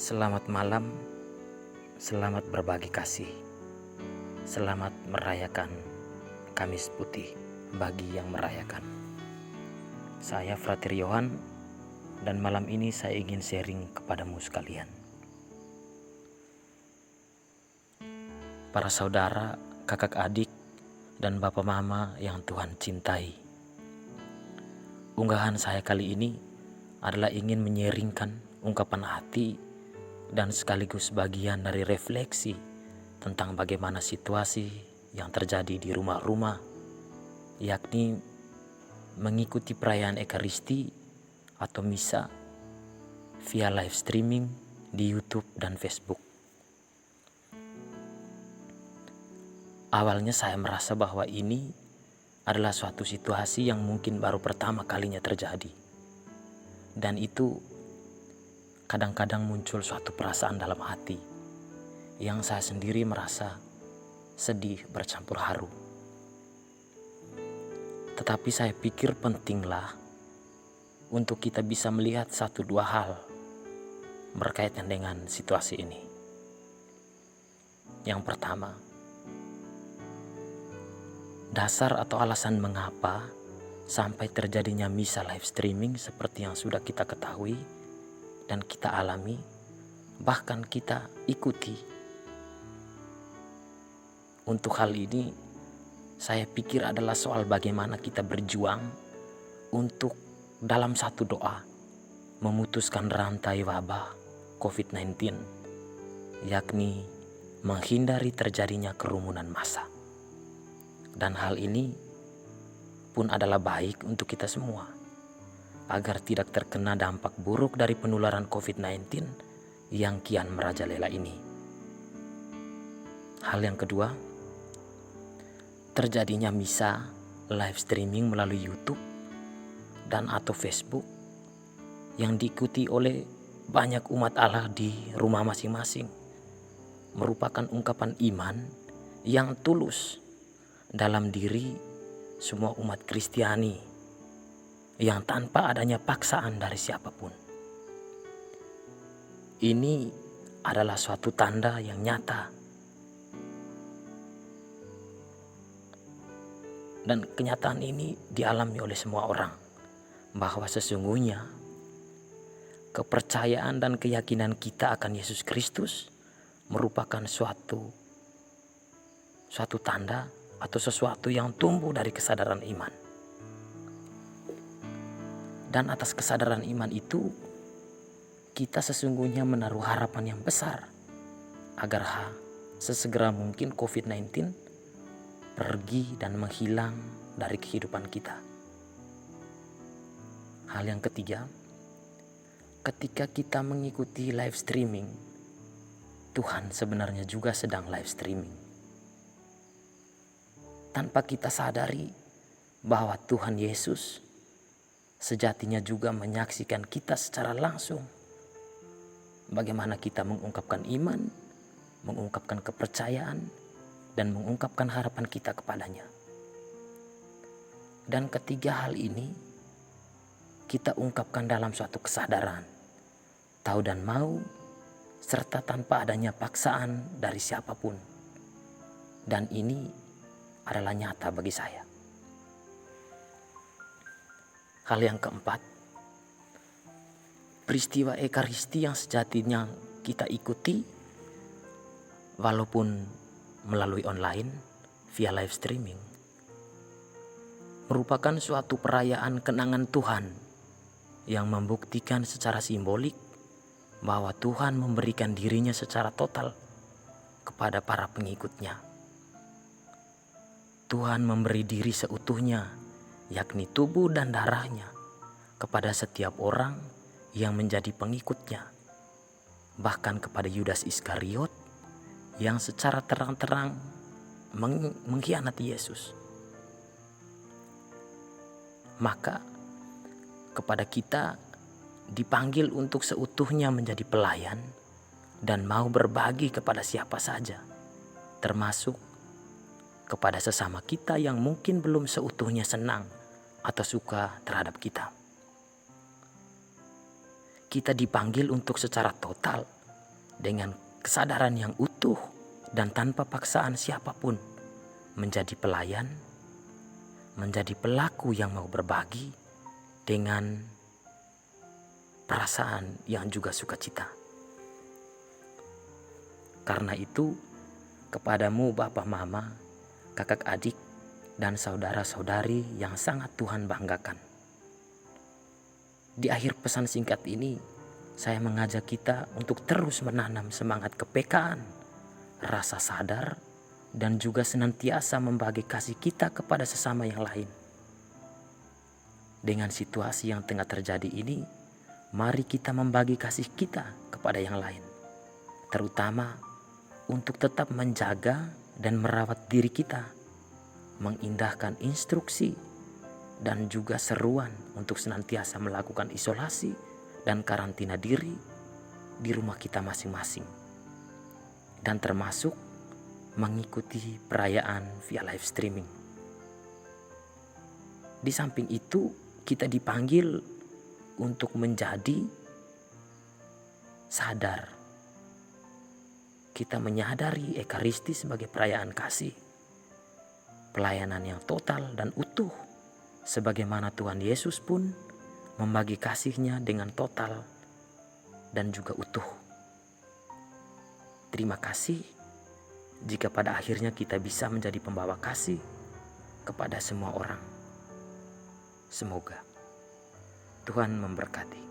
Selamat malam, selamat berbagi kasih, selamat merayakan Kamis Putih bagi yang merayakan. Saya Frater Yohan dan malam ini saya ingin sharing kepadamu sekalian. Para saudara, kakak adik, dan bapak mama yang Tuhan cintai. Unggahan saya kali ini adalah ingin menyeringkan ungkapan hati dan sekaligus bagian dari refleksi tentang bagaimana situasi yang terjadi di rumah-rumah, yakni mengikuti perayaan Ekaristi atau misa via live streaming di YouTube dan Facebook. Awalnya saya merasa bahwa ini adalah suatu situasi yang mungkin baru pertama kalinya terjadi. Dan itu kadang-kadang muncul suatu perasaan dalam hati yang saya sendiri merasa sedih bercampur haru. Tetapi saya pikir pentinglah untuk kita bisa melihat satu dua hal berkaitan dengan situasi ini. Yang pertama, dasar atau alasan mengapa sampai terjadinya misa live streaming seperti yang sudah kita ketahui dan kita alami, bahkan kita ikuti. Untuk hal ini, saya pikir adalah soal bagaimana kita berjuang untuk dalam satu doa memutuskan rantai wabah COVID-19, yakni menghindari terjadinya kerumunan massa. Dan hal ini pun adalah baik untuk kita semua, agar tidak terkena dampak buruk dari penularan COVID-19 yang kian merajalela ini. Hal yang kedua, terjadinya misa live streaming melalui YouTube dan atau Facebook yang diikuti oleh banyak umat Allah di rumah masing-masing merupakan ungkapan iman yang tulus dalam diri semua umat Kristiani yang tanpa adanya paksaan dari siapapun. Ini adalah suatu tanda yang nyata dan kenyataan ini dialami oleh semua orang bahwa sesungguhnya kepercayaan dan keyakinan kita akan Yesus Kristus merupakan suatu tanda atau sesuatu yang tumbuh dari kesadaran iman. Dan atas kesadaran iman itu, kita sesungguhnya menaruh harapan yang besar agar sesegera mungkin COVID-19 pergi dan menghilang dari kehidupan kita. Hal yang ketiga, ketika kita mengikuti live streaming, Tuhan sebenarnya juga sedang live streaming. Tanpa kita sadari bahwa Tuhan Yesus sejatinya juga menyaksikan kita secara langsung. Bagaimana kita mengungkapkan iman, mengungkapkan kepercayaan, dan mengungkapkan harapan kita kepadanya. Dan ketiga hal ini kita ungkapkan dalam suatu kesadaran, tahu dan mau, serta tanpa adanya paksaan dari siapapun. Dan ini adalah nyata bagi saya. Hal yang keempat, peristiwa Ekaristi yang sejatinya kita ikuti walaupun melalui online via live streaming merupakan suatu perayaan kenangan Tuhan yang membuktikan secara simbolik bahwa Tuhan memberikan dirinya secara total kepada para pengikutnya. Tuhan memberi diri seutuhnya, yakni tubuh dan darahnya, kepada setiap orang yang menjadi pengikutnya, bahkan kepada Yudas Iskariot yang secara terang-terang mengkhianati Yesus. Maka kepada kita dipanggil untuk seutuhnya menjadi pelayan dan mau berbagi kepada siapa saja, termasuk kepada sesama kita yang mungkin belum seutuhnya senang atau suka terhadap kita. Kita dipanggil untuk secara total dengan kesadaran yang utuh dan tanpa paksaan siapapun, menjadi pelayan, menjadi pelaku yang mau berbagi dengan perasaan yang juga sukacita. Karena itu, kepadamu Bapak Mama, kakak adik, dan saudara-saudari yang sangat Tuhan banggakan. Di akhir pesan singkat ini, saya mengajak kita untuk terus menanam semangat kepekaan, rasa sadar, dan juga senantiasa membagi kasih kita kepada sesama yang lain. Dengan situasi yang tengah terjadi ini, mari kita membagi kasih kita kepada yang lain, terutama untuk tetap menjaga dan merawat diri kita, mengindahkan instruksi dan juga seruan untuk senantiasa melakukan isolasi dan karantina diri di rumah kita masing-masing, dan termasuk mengikuti perayaan via live streaming. Di samping itu, kita dipanggil untuk menjadi sadar. Kita menyadari Ekaristi sebagai perayaan kasih, pelayanan yang total dan utuh, sebagaimana Tuhan Yesus pun membagi kasih-Nya dengan total dan juga utuh. Terima kasih jika pada akhirnya kita bisa menjadi pembawa kasih kepada semua orang. Semoga Tuhan memberkati.